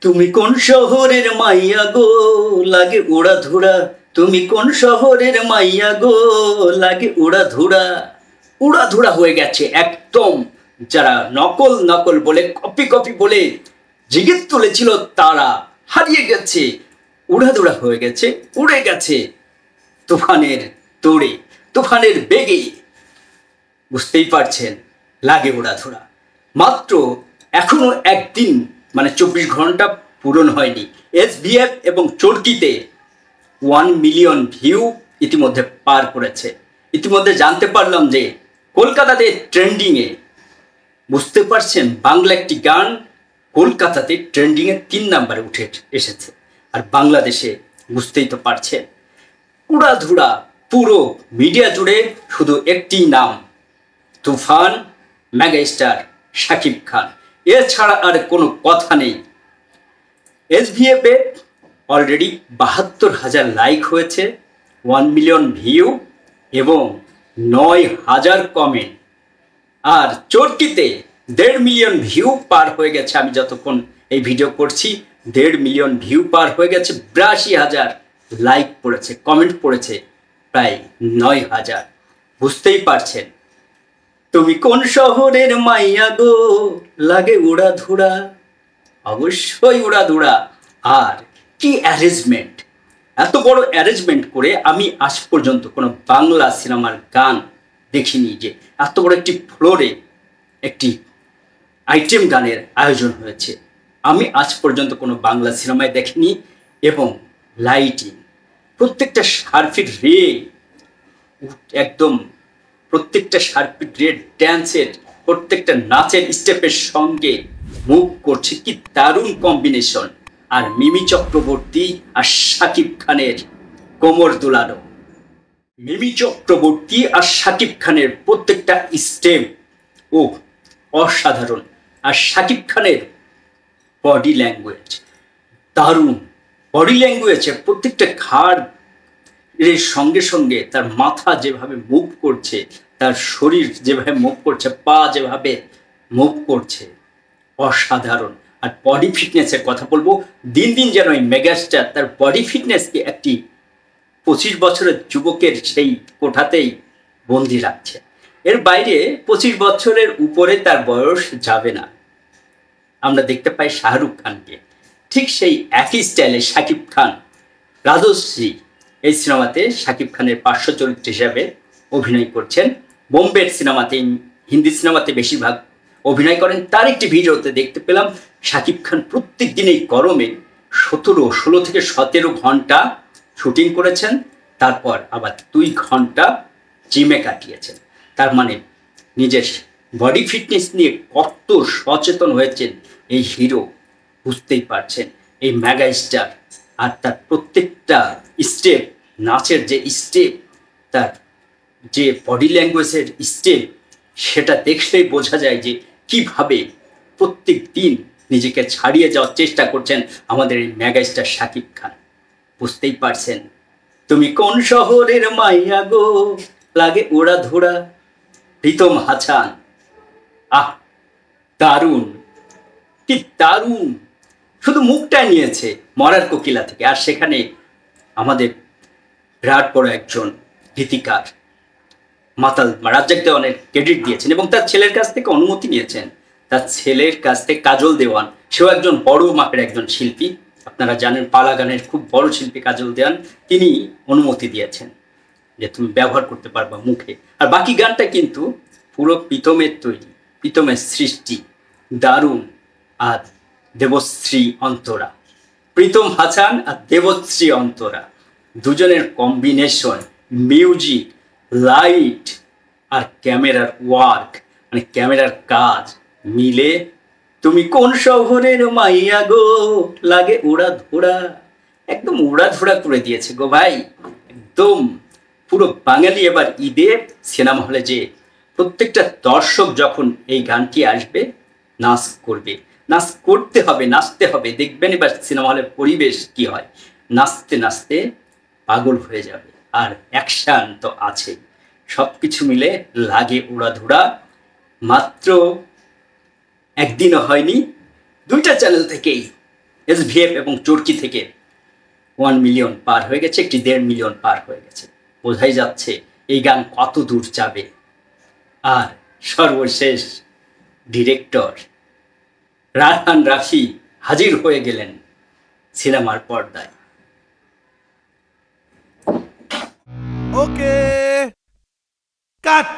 তুমি কোন শহরের মাইয়া গো লাগে উড়াধুরা। তুমি কোন শহরের মাইয়া গো লাগে উড়াধুরা। উড়াধুরা হয়ে গেছে একদম। যারা নকল নকল বলে কপি কপি বলে জিগির তুলেছিল তারা হারিয়ে গেছে, উড়াধুরা হয়ে গেছে, উড়ে গেছে তুফানের তোড়ে, তুফানের বেগে। বুঝতেই পারছেন, লাগে উড়াধুরা। মাত্র এখনো একদিন মানে 24 ঘন্টা পূরণ হয়নি, SBF এবং চরকিতে 1 মিলিয়ন ভিউ ইতিমধ্যে পার করেছে। ইতিমধ্যে জানতে পারলাম যে কলকাতাতে ট্রেন্ডিংয়ে, বুঝতে পারছেন, বাংলা একটি গান কলকাতাতে ট্রেন্ডিংয়ে 3 নম্বরে উঠে এসেছে। আর বাংলাদেশে বুঝতেই তো পারছেন, উড়াধুরা পুরো মিডিয়া জুড়ে শুধু একটি নাম, তুফান মেগাস্টার শাকিব খান। এছাড়া আর কোনো কথা নেই। SBF এ অলরেডি 72,000 লাইক হয়েছে, 1 মিলিয়ন ভিউ এবং 9,000 কমেন্ট। আর চরকিতে 1.5 মিলিয়ন ভিউ পার হয়ে গেছে। আমি যতক্ষণ এই ভিডিও করছি 1.5 মিলিয়ন ভিউ পার হয়ে গেছে, 82,000 লাইক পড়েছে, কমেন্ট পড়েছে প্রায় 9,000। বুঝতেই পারছেন, তুমি কোন শহরের মাইয়া গো লাগে উড়াধুরা। অবশ্যই উড়াধুরা। আর কি অ্যারেঞ্জমেন্ট, এত বড় অ্যারেঞ্জমেন্ট করে আমি আজ পর্যন্ত কোনো বাংলা সিনেমার গান দেখিনি যে এত বড় একটি ফ্লোরে একটি আইটেম গানের আয়োজন হয়েছে। আমি আজ পর্যন্ত কোনো বাংলা সিনেমায় দেখিনি। এবং লাইটিং, প্রত্যেকটা শার্পির রে, একদম প্রত্যেকটা শার্পির রে ড্যান্সের, প্রত্যেকটা নাচের স্টেপের সঙ্গে মুভ করছে, কি দারুণ কম্বিনেশন। আর মিমি চক্রবর্তী আর শাকিব খানের কোমর দুলানো, মিমি চক্রবর্তী আর শাকিব খানের প্রত্যেকটা স্টেপ ও অসাধারণ। আর শাকিব খানের বডি ল্যাঙ্গুয়েজ দারুণ, বডি ল্যাঙ্গুয়েজে প্রত্যেকটা ঘাড় এর সঙ্গে সঙ্গে তার মাথা যেভাবে মুভ করছে, তার শরীর যেভাবে মুভ করছে, পা যেভাবে মুভ করছে, অসাধারণ। আর বডি ফিটনেসের কথা বলবো, দিন দিন যেন এই মেগাস্টার তার বডি ফিটনেসকে একটি 25 বছরের যুবকের সেই কোঠাতেই বন্দি রাখছে। এর বাইরে 25 বছরের উপরে তার বয়স যাবে না। আমরা দেখতে পাই শাহরুখ খানকে, ঠিক সেই একই স্টাইলে শাকিব খান রাজশ্রী এই সিনেমাতে শাকিব খানের পার্শ্ব চরিত্র হিসাবে অভিনয় করছেন। বোম্বের সিনেমাতে, হিন্দি সিনেমাতে বেশিরভাগ অভিনয় করেন। তার একটি ভিডিওতে দেখতে পেলাম শাকিব খান প্রত্যেক দিন এই গরমে 16 থেকে 17 ঘন্টা শুটিং করেছেন, তারপর আবার 2 ঘন্টা জিমে কাটিয়েছেন। তার মানে নিজের বডি ফিটনেস নিয়ে কত সচেতন হয়েছেন এই হিরো, বুঝতেই পারছেন। এই মেগা স্টার আর তার প্রত্যেকটা স্টেপ, নাচের যে স্টেপ, তার যে বডি ল্যাঙ্গুয়েজের স্টেপ, সেটা দেখলেই বোঝা যায় যে কিভাবে প্রত্যেক দিন নিজেকে ছাড়িয়ে যাওয়ার চেষ্টা করছেন আমাদের এই মেগা স্টার শাকিব খান। বুঝতেই পারছেন, তুমি কোন শহরের মাইয়া গো লাগে উড়াধুরা। প্রীতম হাসান, আহ দারুণ, কি দারুণ। শুধু মুখটা নিয়েছে মরার কোকিলা থেকে, আর সেখানে আমাদের বিরাট বড় একজন গীতিকার মাতাল রাজ্জাক দেওয়ানের ক্রেডিট দিয়েছেন এবং তার ছেলের কাছ থেকে অনুমতি নিয়েছেন। তার ছেলের কাছ থেকে কাজল দেওয়ান, সেও একজন বড় মাপের একজন শিল্পী। আপনারা জানেন পালা গানের খুব বড় শিল্পী কাজল দেওয়ান, তিনি অনুমতি দিয়েছেন যে তুমি ব্যবহার করতে পারবা মুখে। আর বাকি গানটা কিন্তু পুরো প্রীতমের তৈরি, প্রীতমের সৃষ্টি, দারুণ। আর দেবশ্রী অন্তরা, প্রীতম হাসান আর দেবশ্রী অন্তরা, দুজনের কম্বিনেশন, মিউজিক, লাইট আর ক্যামেরার ওয়ার্ক, মানে ক্যামেরার কাজ মিলে তুমি কোন শহরের মাইয়া গো লাগে উড়াধুরা, একদম উড়াধুরা করে দিয়েছে গো ভাই। একদম পুরো বাঙালি এবার ঈদে সিনেমা হলে যে প্রত্যেকটা দর্শক যখন এই গানটি আসবে নাচ করবে, নাচ করতে হবে, নাচতে হবে। দেখবেন এবার সিনেমা হলের পরিবেশ কি হয়, নাচতে নাচতে পাগল হয়ে যাবে। আর অ্যাকশন তো আছে, সব কিছু মিলে লাগে উড়াধুরা। মাত্র একদিনও হয়নি, 2টা চ্যানেল থেকেই SVF এবং চরকি থেকে 1 মিলিয়ন পার হয়ে গেছে, একটি 1.5 মিলিয়ন পার হয়ে গেছে। বোঝাই যাচ্ছে এই গান কত দূর যাবে। আর সর্বশেষ ডিরেক্টর রায়হান রাফি হাজির হয়ে গেলেন সিনেমার পর্দায়। ওকে কাট।